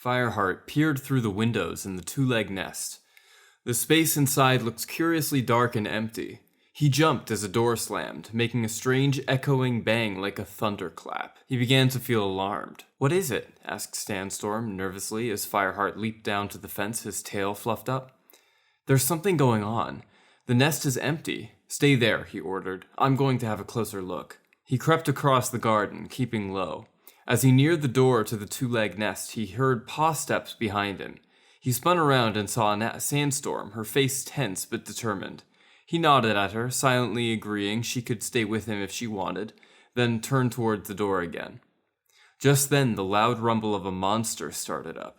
Fireheart peered through the windows in the two-leg nest. The space inside looked curiously dark and empty. He jumped as a door slammed, making a strange echoing bang like a thunderclap. He began to feel alarmed. "What is it?" asked Sandstorm nervously as Fireheart leaped down to the fence, his tail fluffed up. "There's something going on. The nest is empty. Stay there," he ordered. "I'm going to have a closer look." He crept across the garden, keeping low. As he neared the door to the two-leg nest, he heard paw steps behind him. He spun around and saw Sandstorm, her face tense but determined. He nodded at her, silently agreeing she could stay with him if she wanted, then turned towards the door again. Just then, the loud rumble of a monster started up.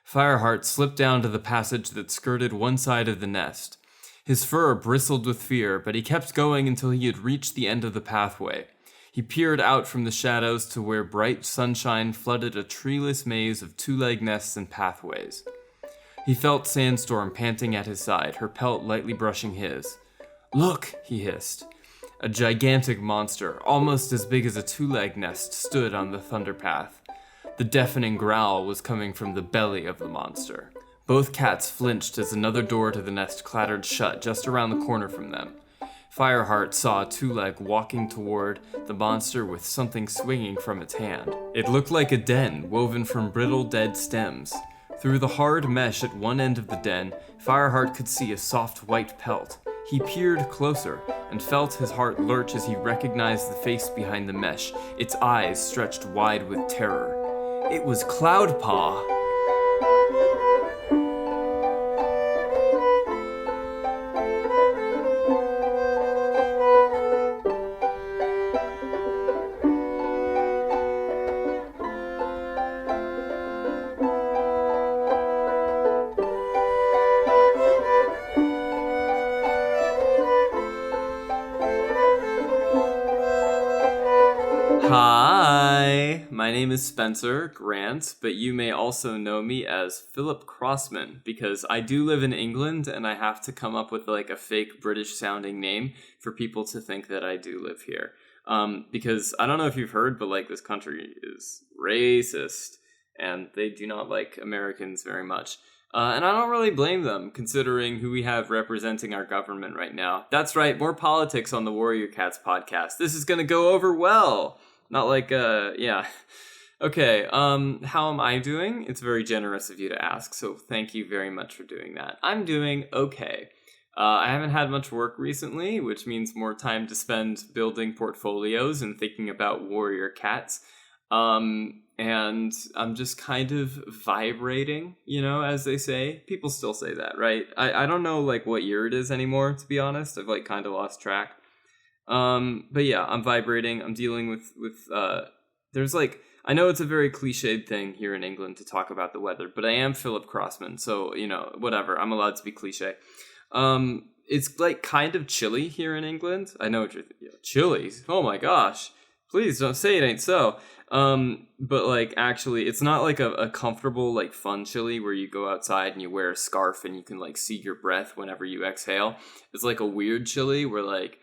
Fireheart slipped down to the passage that skirted one side of the nest. His fur bristled with fear, but he kept going until he had reached the end of the pathway. He peered out from the shadows to where bright sunshine flooded a treeless maze of two-leg nests and pathways. He felt Sandstorm panting at his side, her pelt lightly brushing his. "Look," he hissed. A gigantic monster, almost as big as a two-leg nest, stood on the thunderpath. The deafening growl was coming from the belly of the monster. Both cats flinched as another door to the nest clattered shut just around the corner from them. Fireheart saw a two-leg walking toward the monster with something swinging from its hand. It looked like a den woven from brittle dead stems. Through the hard mesh at one end of the den, Fireheart could see a soft white pelt. He peered closer and felt his heart lurch as he recognized the face behind the mesh, its eyes stretched wide with terror. It was Cloudpaw! Hi, my name is Spencer Grant, but you may also know me as Philip Crossman because I do live in England and I have to come up with like a fake British sounding name for people to think that I do live here. Because I don't know if you've heard, but like this country is racist and they do not like Americans very much. And I don't really blame them, considering who we have representing our government right now. That's right, more politics on the Warrior Cats podcast. This is gonna go over well. Not like, yeah. Okay, how am I doing? It's very generous of you to ask, so thank you very much for doing that. I'm doing okay. I haven't had much work recently, which means more time to spend building portfolios and thinking about Warrior Cats. And I'm just kind of vibrating, as they say. People still say that, right? I don't know, like, what year it is anymore, to be honest. I've, like, kind of lost track. But yeah, I'm vibrating. I'm dealing with there's, like, I know it's a very cliched thing here in England to talk about the weather, but I am Philip Crossman, so, whatever. I'm allowed to be cliche. It's, like, kind of chilly here in England. I know what you're thinking. Chilly? Oh my gosh. Please don't say it ain't so. But like actually it's not like a comfortable, like fun chili where you go outside and you wear a scarf and you can like see your breath whenever you exhale. It's like a weird chili where like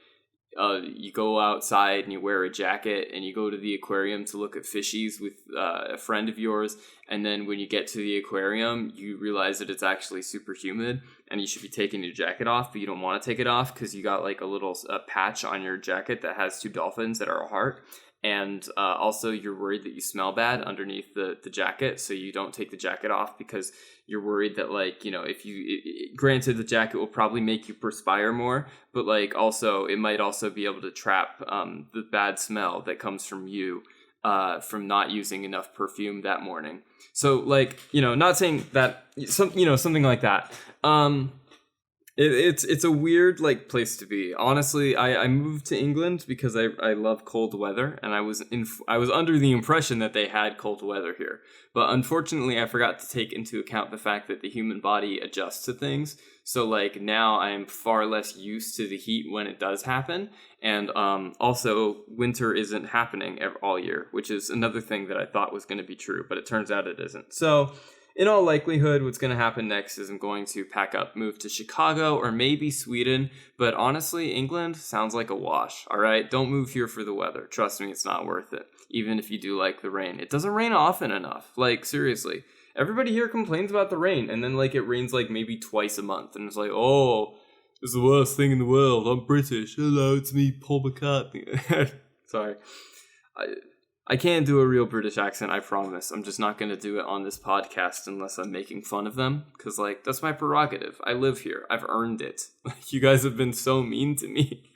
you go outside and you wear a jacket and you go to the aquarium to look at fishies with a friend of yours, and then when you get to the aquarium you realize that it's actually super humid and you should be taking your jacket off, but you don't want to take it off because you got like a little patch on your jacket that has two dolphins that are a heart. And also you're worried that you smell bad underneath the jacket, so you don't take the jacket off because you're worried that, like, if you, granted the jacket will probably make you perspire more, but like also it might also be able to trap the bad smell that comes from you from not using enough perfume that morning. So like, not saying that, something like that. It's a weird like place to be. Honestly, I moved to England because I love cold weather, and I was under the impression that they had cold weather here. But unfortunately, I forgot to take into account the fact that the human body adjusts to things. So like now I am far less used to the heat when it does happen, and also winter isn't happening all year, which is another thing that I thought was going to be true, but it turns out it isn't. So in all likelihood, what's going to happen next is I'm going to pack up, move to Chicago, or maybe Sweden. But honestly, England sounds like a wash, all right? Don't move here for the weather. Trust me, it's not worth it, even if you do like the rain. It doesn't rain often enough. Like, seriously. everybody here complains about the rain, and then like it rains like maybe twice a month, and it's like, oh, it's the worst thing in the world. I'm British. Hello, it's me, Paul McCartney. Sorry. I can't do a real British accent, I promise. I'm just not going to do it on this podcast unless I'm making fun of them. Because, like, that's my prerogative. I live here. I've earned it. You guys have been so mean to me.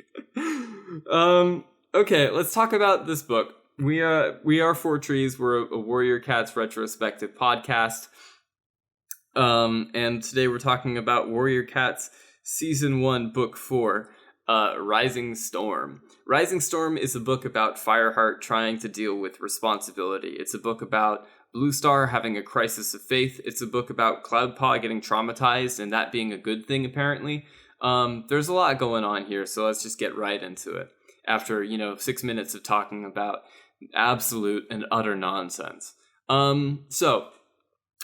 Okay, let's talk about this book. We are Fourtrees. We're a Warrior Cats retrospective podcast. And today we're talking about Warrior Cats Season 1, Book 4, Rising Storm. Rising Storm is a book about Fireheart trying to deal with responsibility. It's a book about Bluestar having a crisis of faith. It's a book about Cloudpaw getting traumatized and that being a good thing, apparently. There's a lot going on here, so let's just get right into it. After, 6 minutes of talking about absolute and utter nonsense.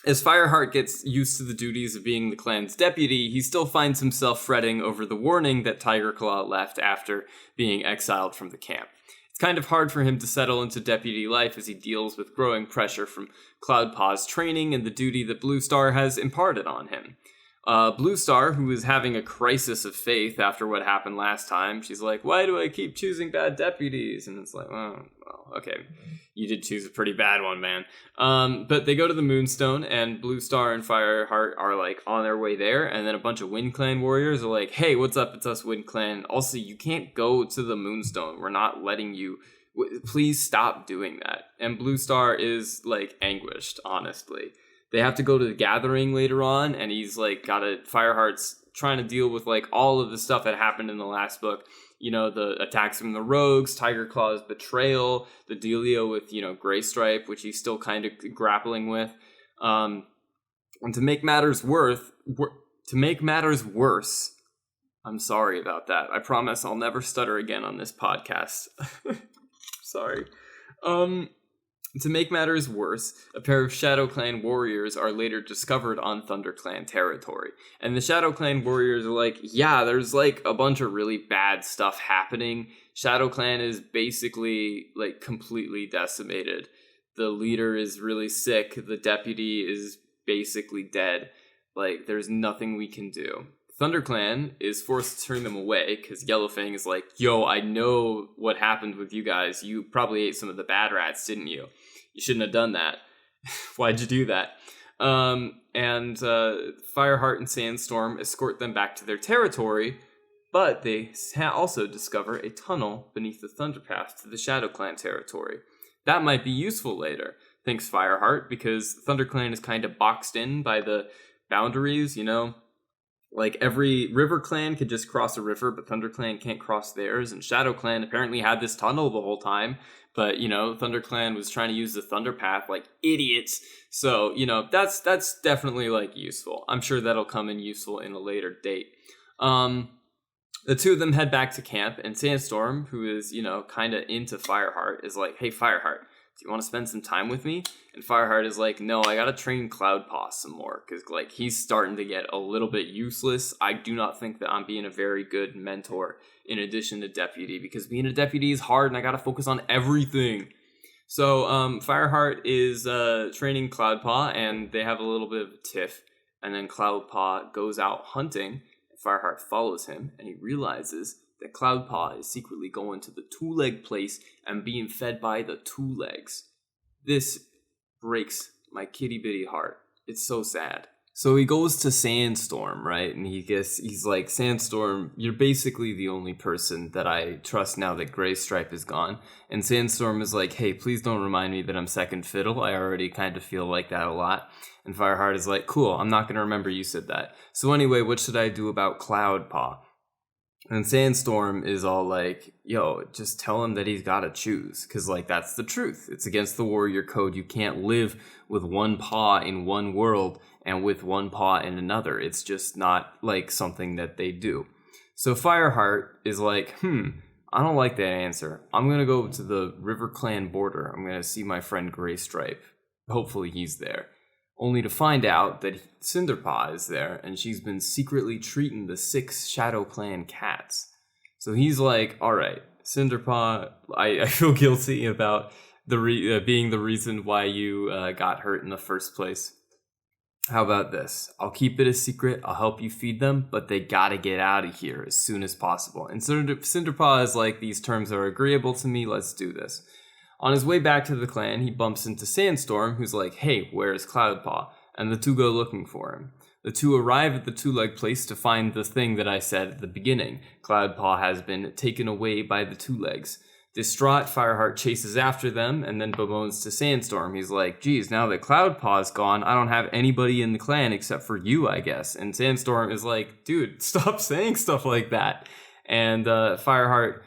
As Fireheart gets used to the duties of being the clan's deputy, he still finds himself fretting over the warning that Tigerclaw left after being exiled from the camp. It's kind of hard for him to settle into deputy life as he deals with growing pressure from Cloudpaw's training and the duty that Bluestar has imparted on him. Bluestar, who is having a crisis of faith after what happened last time, she's like, why do I keep choosing bad deputies? And it's like, well, okay, you did choose a pretty bad one, man. But they go to the Moonstone, and Bluestar and Fireheart are like on their way there, and then a bunch of Wind Clan warriors are like, hey, what's up? It's us, Wind Clan. Also, you can't go to the Moonstone. We're not letting you. Please stop doing that. And Bluestar is like anguished, honestly. They have to go to the gathering later on, and he's like Fireheart's trying to deal with like all of the stuff that happened in the last book. The attacks from the rogues, Tigerclaw's betrayal, the dealio with, Graystripe, which he's still kind of grappling with. And to make matters worse, I'm sorry about that. I promise I'll never stutter again on this podcast. Sorry. To make matters worse, a pair of Shadow Clan warriors are later discovered on Thunder Clan territory. And the Shadow Clan warriors are like, yeah, there's like a bunch of really bad stuff happening. Shadow Clan is basically like completely decimated. The leader is really sick. The deputy is basically dead. Like, there's nothing we can do. Thunder Clan is forced to turn them away because Yellowfang is like, yo, I know what happened with you guys. You probably ate some of the bad rats, didn't you? You shouldn't have done that. Why'd you do that? And Fireheart and Sandstorm escort them back to their territory, but they also discover a tunnel beneath the Thunderpath to the Shadow Clan territory. That might be useful later, thinks Fireheart, because Thunder Clan is kind of boxed in by the boundaries, Like, every River Clan could just cross a river, but Thunder Clan can't cross theirs, and Shadow Clan apparently had this tunnel the whole time, but, Thunder Clan was trying to use the Thunder Path like idiots, so, that's definitely, like, useful. I'm sure that'll come in useful in a later date. The two of them head back to camp, and Sandstorm, who is, kind of into Fireheart, is like, hey, Fireheart, do you want to spend some time with me? And Fireheart is like, no, I gotta train Cloudpaw some more, because, like, he's starting to get a little bit useless. I do not think that I'm being a very good mentor in addition to deputy, because being a deputy is hard, and I gotta focus on everything. So, Fireheart is training Cloudpaw, and they have a little bit of a tiff, and then Cloudpaw goes out hunting, and Fireheart follows him, and he realizes that Cloudpaw is secretly going to the two-leg place and being fed by the two legs. This breaks my kitty-bitty heart. It's so sad. So he goes to Sandstorm, right? And he's like, Sandstorm, you're basically the only person that I trust now that Graystripe is gone. And Sandstorm is like, hey, please don't remind me that I'm second fiddle. I already kind of feel like that a lot. And Fireheart is like, cool, I'm not going to remember you said that. So anyway, what should I do about Cloudpaw? And Sandstorm is all like, yo, just tell him that he's got to choose. Because, like, that's the truth. It's against the warrior code. You can't live with one paw in one world and with one paw in another. It's just not, like, something that they do. So Fireheart is like, I don't like that answer. I'm going to go to the River Clan border. I'm going to see my friend Graystripe. Hopefully he's there. Only to find out that Cinderpaw is there, and she's been secretly treating the 6 Shadow Clan cats. So he's like, all right, Cinderpaw, I feel guilty about being the reason why you got hurt in the first place. How about this? I'll keep it a secret. I'll help you feed them, but they gotta get out of here as soon as possible. And Cinderpaw is like, these terms are agreeable to me. Let's do this. On his way back to the clan, he bumps into Sandstorm, who's like, hey, where's Cloudpaw? And the two go looking for him. The two arrive at the two-leg place to find the thing that I said at the beginning. Cloudpaw has been taken away by the two legs. Distraught, Fireheart chases after them and then bemoans to Sandstorm. He's like, geez, now that Cloudpaw's gone, I don't have anybody in the clan except for you, I guess. And Sandstorm is like, dude, stop saying stuff like that. And Fireheart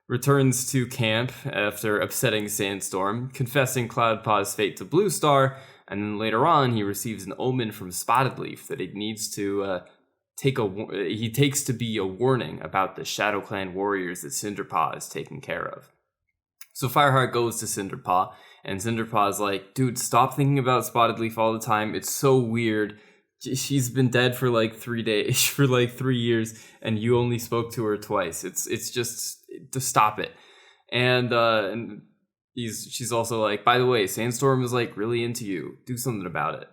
returns to camp after upsetting Sandstorm, confessing Cloudpaw's fate to Bluestar. And then later on, he receives an omen from Spotted Leaf that he needs to takes to be a warning about the Shadow Clan warriors that Cinderpaw is taking care of. So Fireheart goes to Cinderpaw, and Cinderpaw is like, dude, stop thinking about Spotted Leaf all the time. It's so weird. She's been dead for like 3 days, for like 3 years, and you only spoke to her twice. It's just to stop it. And she's also like, by the way, Sandstorm is like really into you. Do something about it.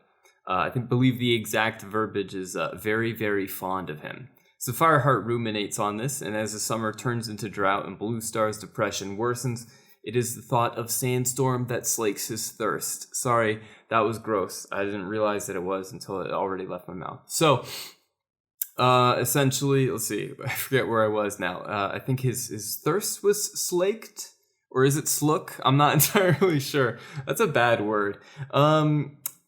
I believe the exact verbiage is very, very fond of him. So Fireheart ruminates on this, and as the summer turns into drought and Bluestar's depression worsens, it is the thought of Sandstorm that slakes his thirst. Sorry, that was gross. I didn't realize that it was until it already left my mouth. So, essentially, let's see, I forget where I was now. I think his thirst was slaked, or is it slook? I'm not entirely sure. That's a bad word.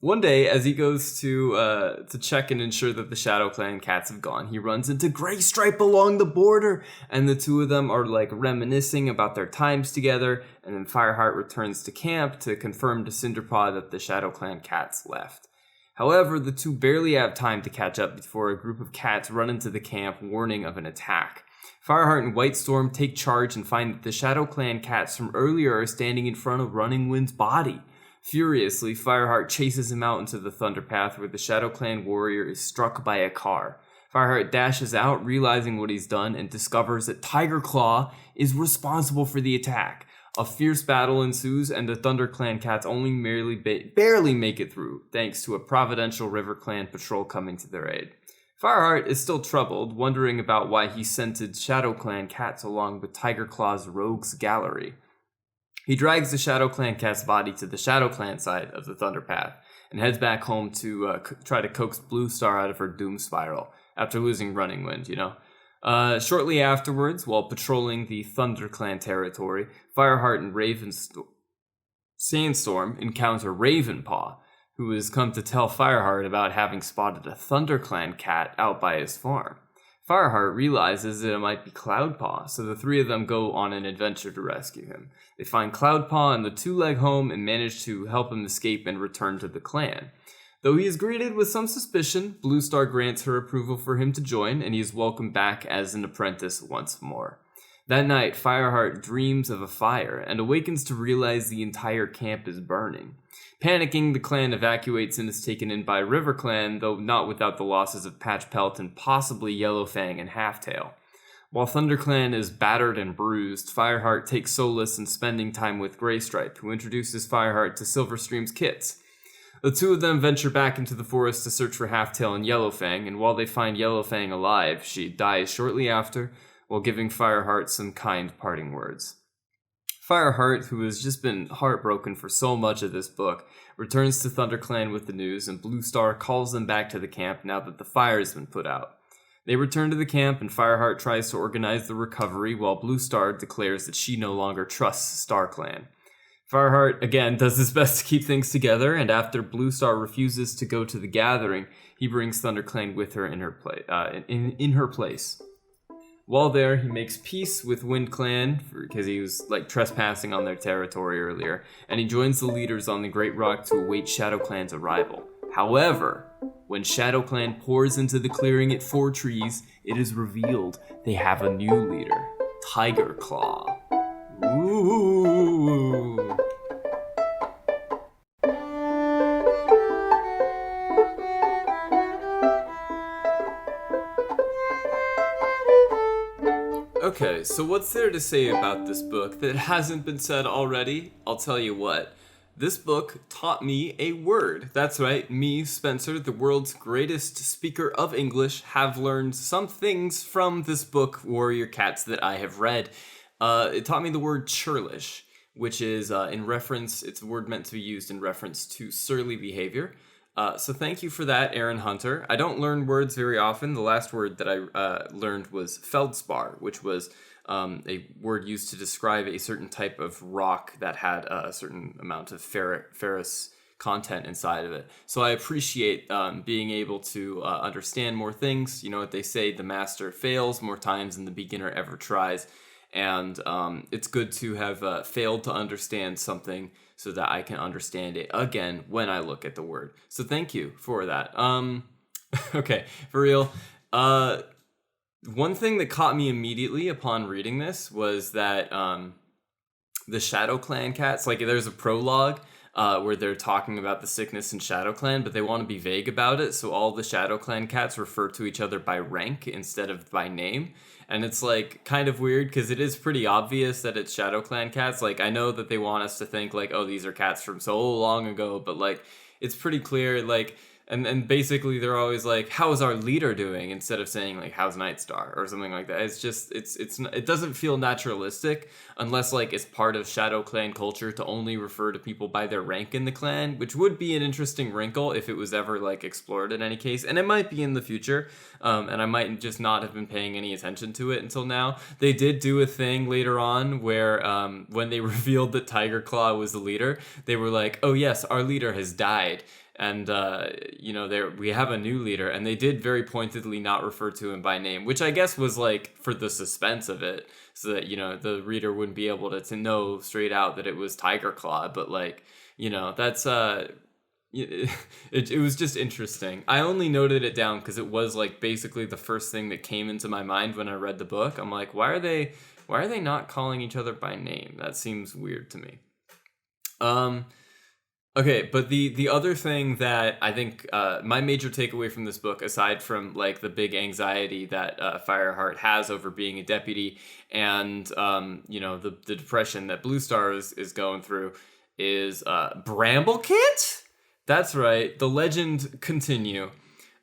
One day, as he goes to check and ensure that the Shadow Clan cats have gone, he runs into Graystripe along the border, and the two of them are like reminiscing about their times together. And then Fireheart returns to camp to confirm to Cinderpaw that the Shadow Clan cats left. However, the two barely have time to catch up before a group of cats run into the camp, warning of an attack. Fireheart and Whitestorm take charge and find that the Shadow Clan cats from earlier are standing in front of Running Wind's body. Furiously, Fireheart chases him out into the Thunderpath where the Shadow Clan warrior is struck by a car. Fireheart dashes out, realizing what he's done, and discovers that Tigerclaw is responsible for the attack. A fierce battle ensues, and the Thunder Clan cats only barely make it through, thanks to a providential River Clan patrol coming to their aid. Fireheart is still troubled, wondering about why he scented Shadow Clan cats along with Tigerclaw's rogues gallery. He drags the Shadow Clan cat's body to the Shadow Clan side of the Thunderpath and heads back home to try to coax Bluestar out of her doom spiral after losing Running Wind, Shortly afterwards, while patrolling the Thunder Clan territory, Fireheart and Sandstorm encounter Ravenpaw, who has come to tell Fireheart about having spotted a Thunder Clan cat out by his farm. Fireheart realizes that it might be Cloudpaw, so the three of them go on an adventure to rescue him. They find Cloudpaw in the two-leg home and manage to help him escape and return to the clan. Though he is greeted with some suspicion, Bluestar grants her approval for him to join, and he is welcomed back as an apprentice once more. That night, Fireheart dreams of a fire and awakens to realize the entire camp is burning. Panicking, the clan evacuates and is taken in by River Clan, though not without the losses of Patchpelt and possibly Yellowfang and Halftail. While Thunder Clan is battered and bruised, Fireheart takes solace in spending time with Graystripe, who introduces Fireheart to Silverstream's kits. The two of them venture back into the forest to search for Halftail and Yellowfang, and while they find Yellowfang alive, she dies shortly after, while giving Fireheart some kind parting words. Fireheart, who has just been heartbroken for so much of this book, returns to ThunderClan with the news, and Bluestar calls them back to the camp now that the fire has been put out. They return to the camp, and Fireheart tries to organize the recovery, while Bluestar declares that she no longer trusts StarClan. Fireheart, again, does his best to keep things together, and after Bluestar refuses to go to the gathering, he brings ThunderClan with her in her place. While there, he makes peace with WindClan, because he was trespassing on their territory earlier, and he joins the leaders on the Great Rock to await ShadowClan's arrival. However, when ShadowClan pours into the clearing at Fourtrees, it is revealed they have a new leader, Tigerclaw. Ooh. Okay, so what's there to say about this book that hasn't been said already? I'll tell you what. This book taught me a word. That's right, me, Spencer, the world's greatest speaker of English, have learned some things from this book, Warrior Cats, that I have read. It taught me the word churlish, which is in reference, it's a word meant to be used in reference to surly behavior. So thank you for that, Aaron Hunter. I don't learn words very often. The last word that I learned was feldspar, which was a word used to describe a certain type of rock that had a certain amount of ferrous content inside of it. So I appreciate being able to understand more things. You know what they say, the master fails more times than the beginner ever tries. And it's good to have failed to understand something so that I can understand it again when I look at the word. So thank you for that. Okay, for real. One thing that caught me immediately upon reading this was that the Shadow Clan cats, like there's a prologue where they're talking about the sickness in Shadow Clan, but they want to be vague about it, so all the Shadow Clan cats refer to each other by rank instead of by name. And it's like kind of weird because it is pretty obvious that it's Shadow Clan cats. Like I know that they want us to think like, oh, these are cats from so long ago, but like it's pretty clear like and basically they're always like, how's our leader doing, instead of saying like, how's Nightstar or something like that. It's just it doesn't feel naturalistic unless like it's part of Shadow Clan culture to only refer to people by their rank in the clan, which would be an interesting wrinkle if it was ever like explored in any case, and it might be in the future. And I might just not have been paying any attention to it until now. They did do a thing later on where when they revealed that Tigerclaw was the leader, they were like, oh yes, our leader has died. And, we have a new leader, and they did very pointedly not refer to him by name, which I guess was like for the suspense of it, so that, the reader wouldn't be able to know straight out that it was Tigerclaw. But like, that's, it was just interesting. I only noted it down because it was like basically the first thing that came into my mind when I read the book. I'm like, why are they not calling each other by name? That seems weird to me. Okay, but the other thing that I think my major takeaway from this book, aside from like the big anxiety that Fireheart has over being a deputy, and the depression that Bluestar is going through, is Bramblekit. That's right, the legend continue.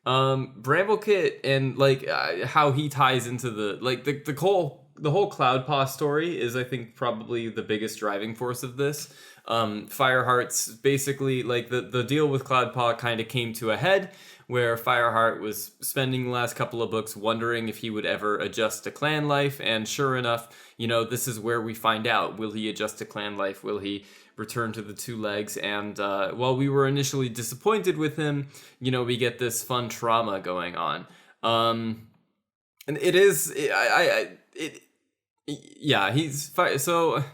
Bramblekit and like how he ties into the whole Cloudpaw story is, I think, probably the biggest driving force of this. Fireheart's basically like the deal with Cloudpaw kind of came to a head where Fireheart was spending the last couple of books wondering if he would ever adjust to clan life, and sure enough, this is where we find out. Will he adjust to clan life? Will he return to the two legs? And while we were initially disappointed with him, we get this fun trauma going on. And it is so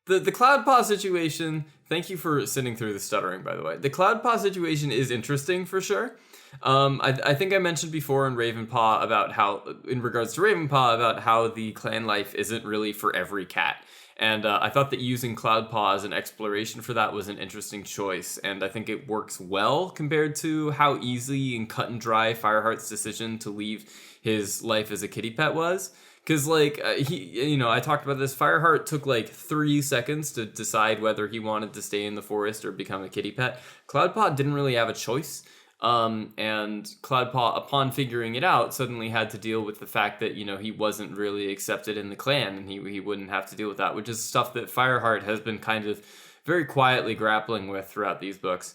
the Cloudpaw situation, thank you for sitting through the stuttering, by the way. The Cloudpaw situation is interesting for sure. I think I mentioned before in Ravenpaw about how, in regards to Ravenpaw, about how the clan life isn't really for every cat. And I thought that using Cloudpaw as an exploration for that was an interesting choice, and I think it works well compared to how easy and cut and dry Fireheart's decision to leave his life as a kitty pet was. Because, like, I talked about this, Fireheart took, like, 3 seconds to decide whether he wanted to stay in the forest or become a kitty pet. Cloudpaw didn't really have a choice, and Cloudpaw, upon figuring it out, suddenly had to deal with the fact that, he wasn't really accepted in the clan, and he wouldn't have to deal with that, which is stuff that Fireheart has been kind of very quietly grappling with throughout these books.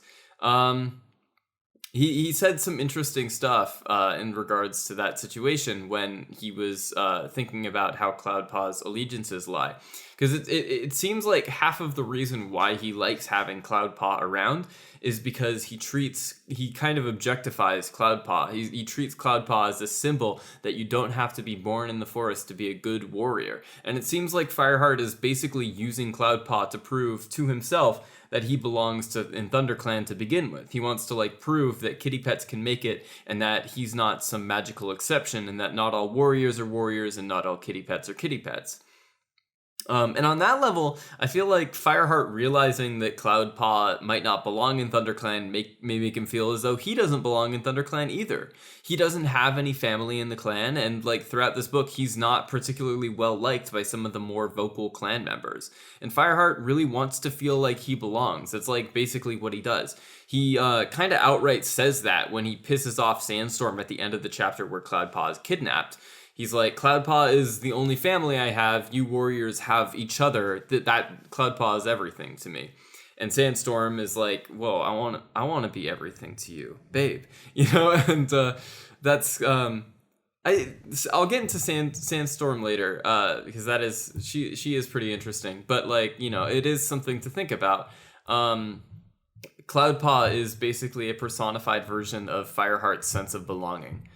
He said some interesting stuff in regards to that situation when he was thinking about how Cloudpaw's allegiances lie. Because it seems like half of the reason why he likes having Cloudpaw around is because he kind of objectifies Cloudpaw. He treats Cloudpaw as a symbol that you don't have to be born in the forest to be a good warrior. And it seems like Fireheart is basically using Cloudpaw to prove to himself that he belongs in ThunderClan to begin with. He wants to prove that kitty pets can make it, and that he's not some magical exception, and that not all warriors are warriors and not all kitty pets are kitty pets. And on that level, I feel like Fireheart realizing that Cloudpaw might not belong in ThunderClan may make him feel as though he doesn't belong in ThunderClan either. He doesn't have any family in the clan, and like throughout this book, he's not particularly well liked by some of the more vocal clan members. And Fireheart really wants to feel like he belongs. It's like basically what he does. He kind of outright says that when he pisses off Sandstorm at the end of the chapter where Cloudpaw is kidnapped. He's like, Cloudpaw is the only family I have. You warriors have each other. That Cloudpaw is everything to me. And Sandstorm is like, whoa, I want to be everything to you, babe. And that's I'll get into Sandstorm later because that is she is pretty interesting. But like it is something to think about. Cloudpaw is basically a personified version of Fireheart's sense of belonging.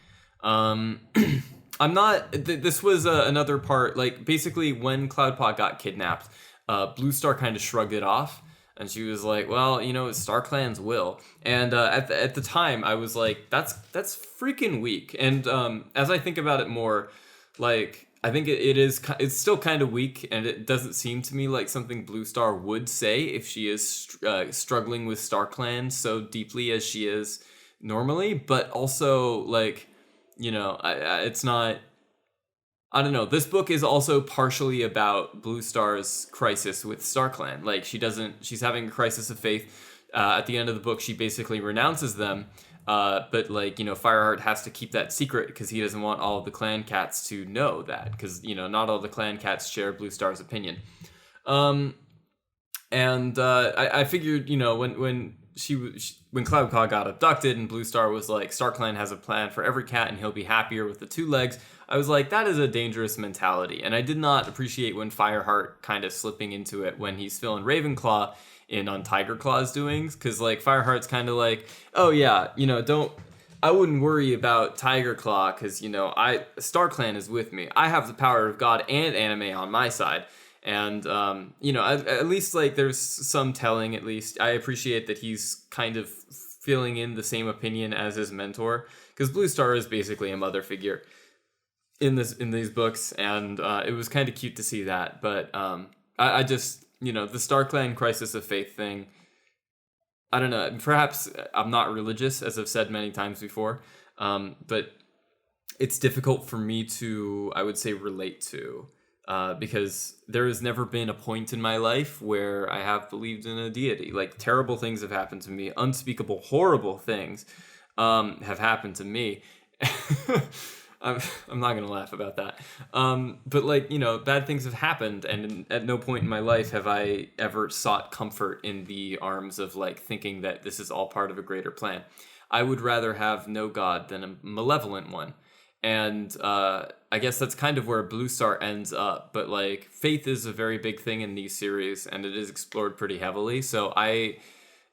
I'm not. This was another part. Like basically, when Cloudpaw got kidnapped, Bluestar kind of shrugged it off, and she was like, "Well, it's StarClan's will." And at the time, I was like, "That's freaking weak." And as I think about it more, like I think it's still kind of weak, and it doesn't seem to me like something Bluestar would say if she is struggling with StarClan so deeply as she is normally. But also like. It's not. I don't know. This book is also partially about Bluestar's crisis with StarClan. Like she's having a crisis of faith. At the end of the book, she basically renounces them. But like Fireheart has to keep that secret because he doesn't want all of the clan cats to know that because not all the clan cats share Bluestar's opinion. I figured when Cloudclaw got abducted and Bluestar was like, StarClan has a plan for every cat and he'll be happier with the 2 legs, I was like, that is a dangerous mentality. And I did not appreciate when Fireheart kind of slipping into it when he's filling Ravenclaw in on Tigerclaw's doings. Because like Fireheart's kind of like, oh yeah, I wouldn't worry about Tigerclaw because, StarClan is with me. I have the power of God and anime on my side. And, at least, like, there's some telling, at least. I appreciate that he's kind of filling in the same opinion as his mentor. Because Bluestar is basically a mother figure in these books. And it was kind of cute to see that. But I just, the StarClan crisis of faith thing, I don't know. Perhaps I'm not religious, as I've said many times before. But it's difficult for me to, I would say, relate to. Because there has never been a point in my life where I have believed in a deity. Like, terrible things have happened to me. Unspeakable, horrible things have happened to me. I'm not going to laugh about that. But, like, bad things have happened, and at no point in my life have I ever sought comfort in the arms of, like, thinking that this is all part of a greater plan. I would rather have no God than a malevolent one. And I guess that's kind of where Bluestar ends up. But like faith is a very big thing in these series, and it is explored pretty heavily. So I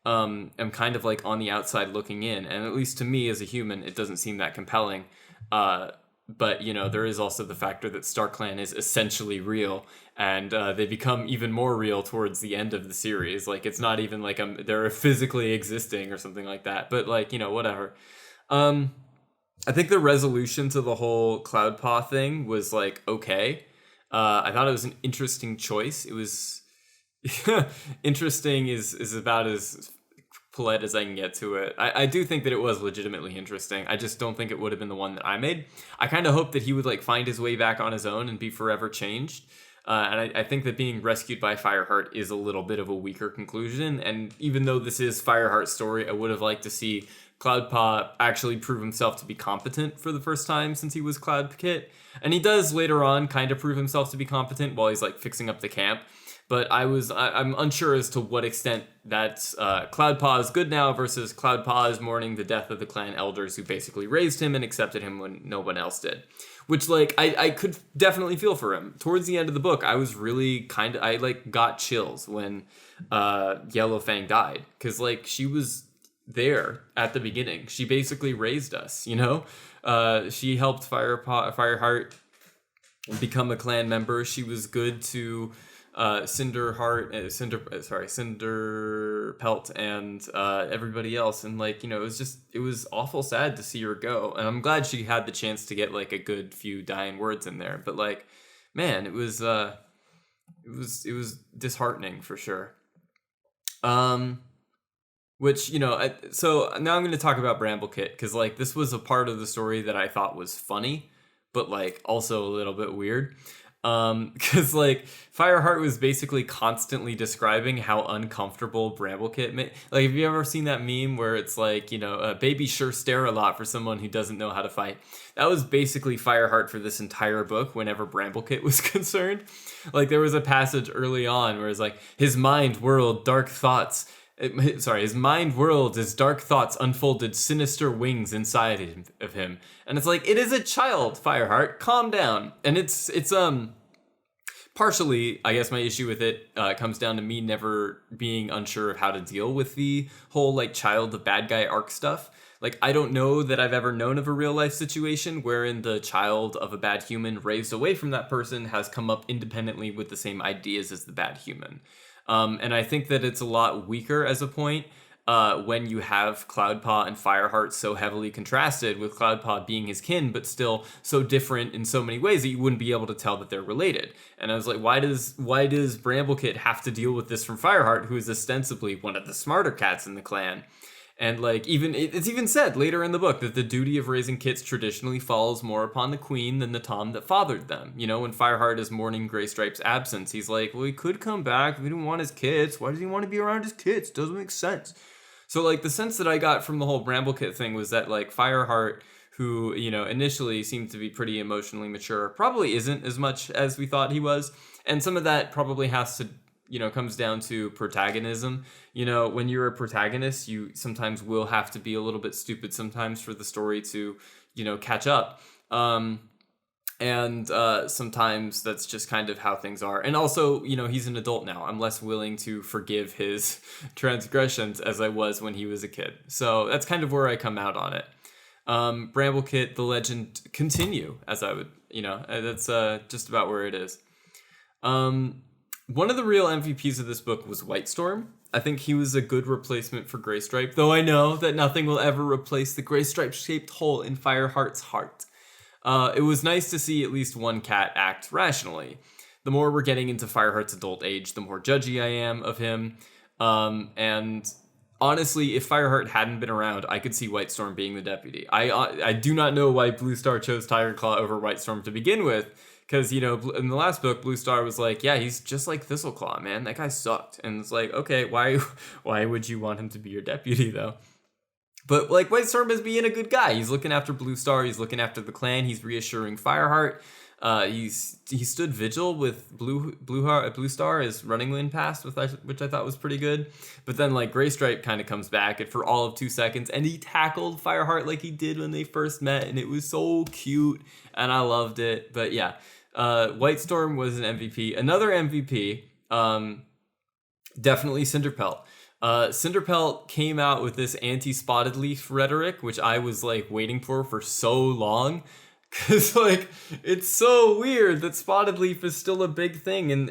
am kind of like on the outside looking in, and at least to me as a human, it doesn't seem that compelling. But there is also the factor that StarClan is essentially real, and they become even more real towards the end of the series. Like it's not even like they're physically existing or something like that. But like whatever. I think the resolution to the whole Cloudpaw thing was like okay. I thought it was an interesting choice. It was interesting is about as polite as I can get to it. I do think that it was legitimately interesting. I just don't think it would have been the one that I made. I kind of hope that he would like find his way back on his own and be forever changed. And I think that being rescued by Fireheart is a little bit of a weaker conclusion. And even though this is Fireheart's story, I would have liked to see Cloudpaw actually prove himself to be competent for the first time since he was Cloudkit. And he does later on kind of prove himself to be competent while he's like fixing up the camp. But I'm unsure as to what extent that's Cloudpaw is good now versus Cloudpaw is mourning the death of the clan elders who basically raised him and accepted him when no one else did. Which, like, I could definitely feel for him. Towards the end of the book, I was really I, like, got chills when Yellowfang died. Because, like, she was there at the beginning. She basically raised us, you know? She helped Fireheart become a clan member. She was good to Cinderpelt and everybody else, and like, you know, it was awful sad to see her go, and I'm glad she had the chance to get like a good few dying words in there, but like, man, it was it was disheartening for sure. Which, so now I'm going to talk about Bramblecit, because like this was a part of the story that I thought was funny, but like also a little bit weird. Because like Fireheart was basically constantly describing how uncomfortable Bramblecit made. Like, have you ever seen that meme where it's like, babies sure stare a lot for someone who doesn't know how to fight? That was basically Fireheart for this entire book whenever Bramblecit was concerned. Like, there was a passage early on where it's like, his mind whirled dark thoughts. His mind whirled as dark thoughts unfolded sinister wings inside of him. And it's like, it is a child, Fireheart, calm down. And it's partially, I guess my issue with it comes down to me never being unsure of how to deal with the whole like child of bad guy arc stuff. Like, I don't know that I've ever known of a real life situation wherein the child of a bad human raised away from that person has come up independently with the same ideas as the bad human. And I think that it's a lot weaker as a point when you have Cloudpaw and Fireheart so heavily contrasted, with Cloudpaw being his kin, but still so different in so many ways that you wouldn't be able to tell that they're related. And I was like, why does Bramblecit have to deal with this from Fireheart, who is ostensibly one of the smarter cats in the clan? And like, it's even said later in the book that the duty of raising kits traditionally falls more upon the queen than the Tom that fathered them. When Fireheart is mourning Greystripe's absence, he's like, well, he could come back if he didn't want his kits. Why does he want to be around his kits? Doesn't make sense. So like, the sense that I got from the whole Bramblecit thing was that like Fireheart, who, initially seemed to be pretty emotionally mature, probably isn't as much as we thought he was. And some of that probably has to, comes down to protagonism. When you're a protagonist, you sometimes will have to be a little bit stupid sometimes for the story to, catch up. And sometimes that's just kind of how things are. And also, he's an adult now. I'm less willing to forgive his transgressions as I was when he was a kid. So that's kind of where I come out on it. Bramblecit, the legend continue, as I would, that's just about where it is. One of the real MVPs of this book was Whitestorm. I think he was a good replacement for Greystripe, though I know that nothing will ever replace the Greystripe-shaped hole in Fireheart's heart. It was nice to see at least one cat act rationally. The more we're getting into Fireheart's adult age, the more judgy I am of him. And honestly, if Fireheart hadn't been around, I could see Whitestorm being the deputy. I do not know why Bluestar chose Tigerclaw over Whitestorm to begin with. Because, in the last book, Bluestar was like, yeah, he's just like Thistleclaw, man. That guy sucked. And it's like, okay, why would you want him to be your deputy, though? But, like, Whitestorm is being a good guy. He's looking after Bluestar. He's looking after the clan. He's reassuring Fireheart. He stood vigil with Bluestar as Running Wind passed, which I thought was pretty good. But then, like, Greystripe kind of comes back for all of 2 seconds, and he tackled Fireheart like he did when they first met, and it was so cute, and I loved it. But, yeah. Whitestorm was an MVP. Another MVP, definitely Cinderpelt. Cinderpelt came out with this anti-spotted leaf rhetoric, which I was like waiting for so long. Cause like, it's so weird that spotted leaf is still a big thing. And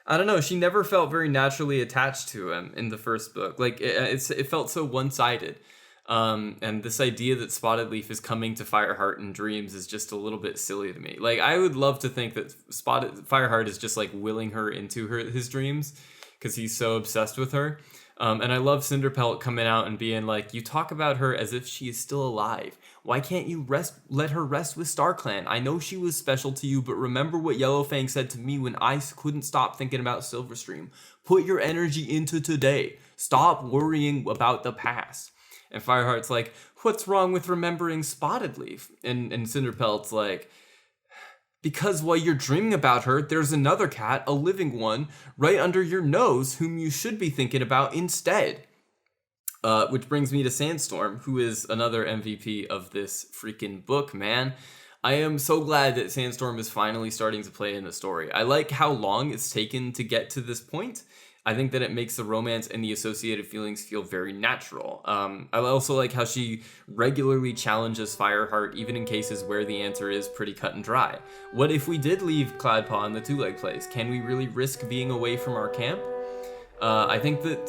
I don't know. She never felt very naturally attached to him in the first book. Like it felt so one-sided. And this idea that Spotted Leaf is coming to Fireheart in dreams is just a little bit silly to me. Like, I would love to think that Fireheart is just like willing her into his dreams because he's so obsessed with her. And I love Cinderpelt coming out and being like, you talk about her as if she is still alive. Why can't you let her rest with StarClan? I know she was special to you, but remember what Yellowfang said to me when I couldn't stop thinking about Silverstream. Put your energy into today. Stop worrying about the past. And Fireheart's like, what's wrong with remembering Spotted Leaf? And Cinderpelt's like, because while you're dreaming about her, there's another cat, a living one, right under your nose whom you should be thinking about instead. Which brings me to Sandstorm, who is another MVP of this freaking book, man. I am so glad that Sandstorm is finally starting to play in the story. I like how long it's taken to get to this point. I think that it makes the romance and the associated feelings feel very natural. I also like how she regularly challenges Fireheart, even in cases where the answer is pretty cut and dry. What if we did leave Cloudpaw in the two-leg place? Can we really risk being away from our camp? I think that,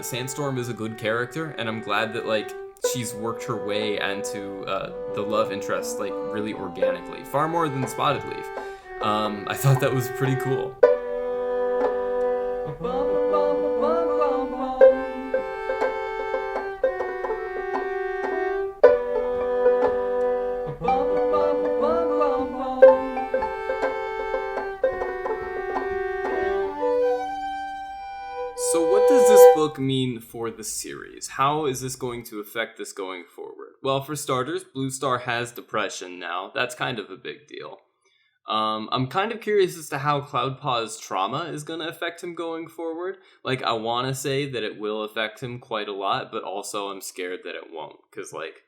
Sandstorm is a good character, and I'm glad that, like, she's worked her way into the love interest, like, really organically. Far more than Spotted Leaf. I thought that was pretty cool. So what does this book mean for the series? How is this going to affect this going forward? Well, for starters, Bluestar has depression now. That's kind of a big deal. I'm kind of curious as to how Cloudpaw's trauma is going to affect him going forward. Like, I want to say that it will affect him quite a lot, but also I'm scared that it won't. Because, like,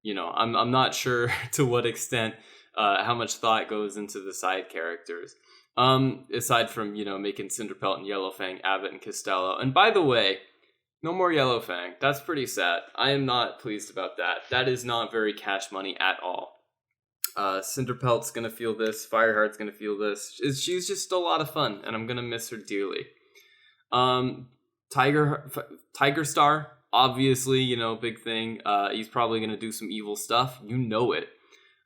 you know, I'm not sure to what extent how much thought goes into the side characters. Aside from, you know, making Cinderpelt and Yellowfang, Abbott and Costello. And by the way, no more Yellowfang. That's pretty sad. I am not pleased about that. That is not very cash money at all. Cinderpelt's gonna feel this. Fireheart's gonna feel this. She's just a lot of fun, and I'm gonna miss her dearly. Tigerstar, obviously, you know, big thing. He's probably gonna do some evil stuff. You know it.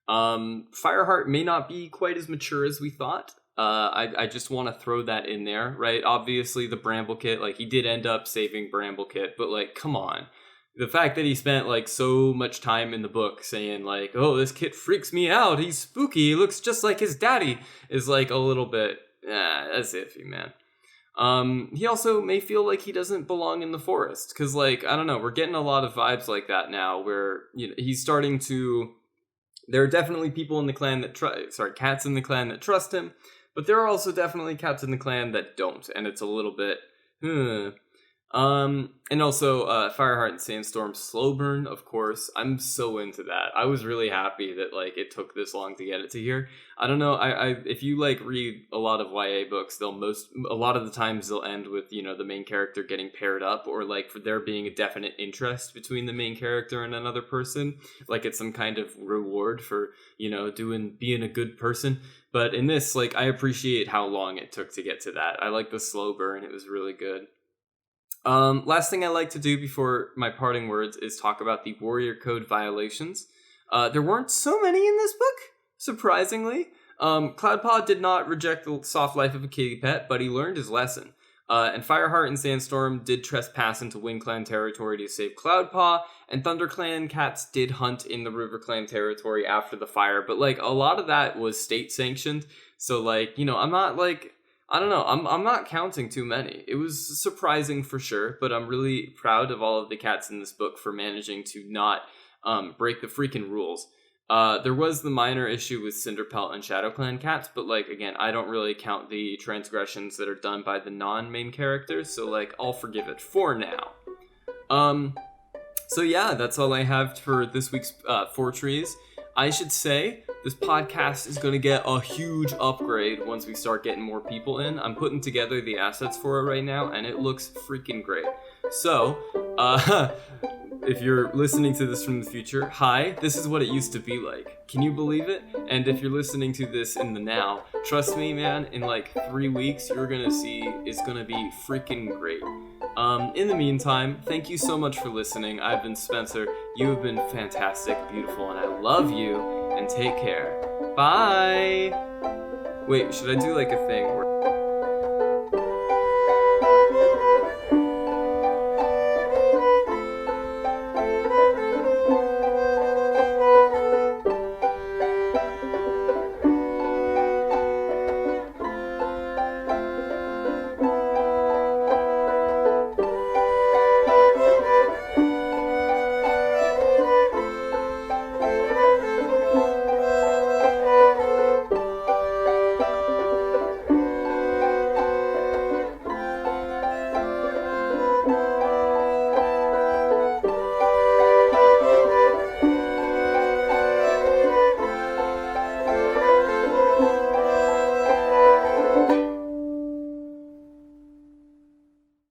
Fireheart may not be quite as mature as we thought. I just want to throw that in there, right? Obviously, the Bramble Kit, like, he did end up saving Bramble Kit, but, like, come on. The fact that he spent, like, so much time in the book saying, like, oh, this kid freaks me out, he's spooky, he looks just like his daddy, is, like, a little bit, that's iffy, man. He also may feel like he doesn't belong in the forest, because, like, I don't know, we're getting a lot of vibes like that now, where, you know, he's starting to, there are definitely people in the clan that cats in the clan that trust him, but there are also definitely cats in the clan that don't, and it's a little bit, and also, Fireheart and Sandstorm slow burn, of course. I'm so into that. I was really happy that, like, it took this long to get it to here. I don't know, if you, like, read a lot of YA books, a lot of the times they'll end with, you know, the main character getting paired up, or, like, for there being a definite interest between the main character and another person. Like, it's some kind of reward for, you know, being a good person. But in this, like, I appreciate how long it took to get to that. I like the slow burn, it was really good. Last thing I like to do before my parting words is talk about the Warrior Code violations. There weren't so many in this book, surprisingly. Cloudpaw did not reject the soft life of a kitty pet, but he learned his lesson. And Fireheart and Sandstorm did trespass into Wind Clan territory to save Cloudpaw, and Thunder Clan cats did hunt in the River Clan territory after the fire, but, like, a lot of that was state sanctioned, so, like, you know, I'm not, like, I don't know, I'm not counting too many. It was surprising for sure, but I'm really proud of all of the cats in this book for managing to not break the freaking rules. There was the minor issue with Cinderpelt and ShadowClan cats, but, like, again, I don't really count the transgressions that are done by the non-main characters, so, like, I'll forgive it for now. So yeah, that's all I have for this week's Fourtrees. I should say, this podcast is going to get a huge upgrade once we start getting more people in. I'm putting together the assets for it right now, and it looks freaking great. So, if you're listening to this from the future, hi, this is what it used to be like. Can you believe it? And if you're listening to this in the now, trust me, man, in like 3 weeks, you're gonna see it's gonna be freaking great. In the meantime, thank you so much for listening. I've been Spencer. You have been fantastic, beautiful, and I love you, and take care. Bye! Wait, should I do like a thing where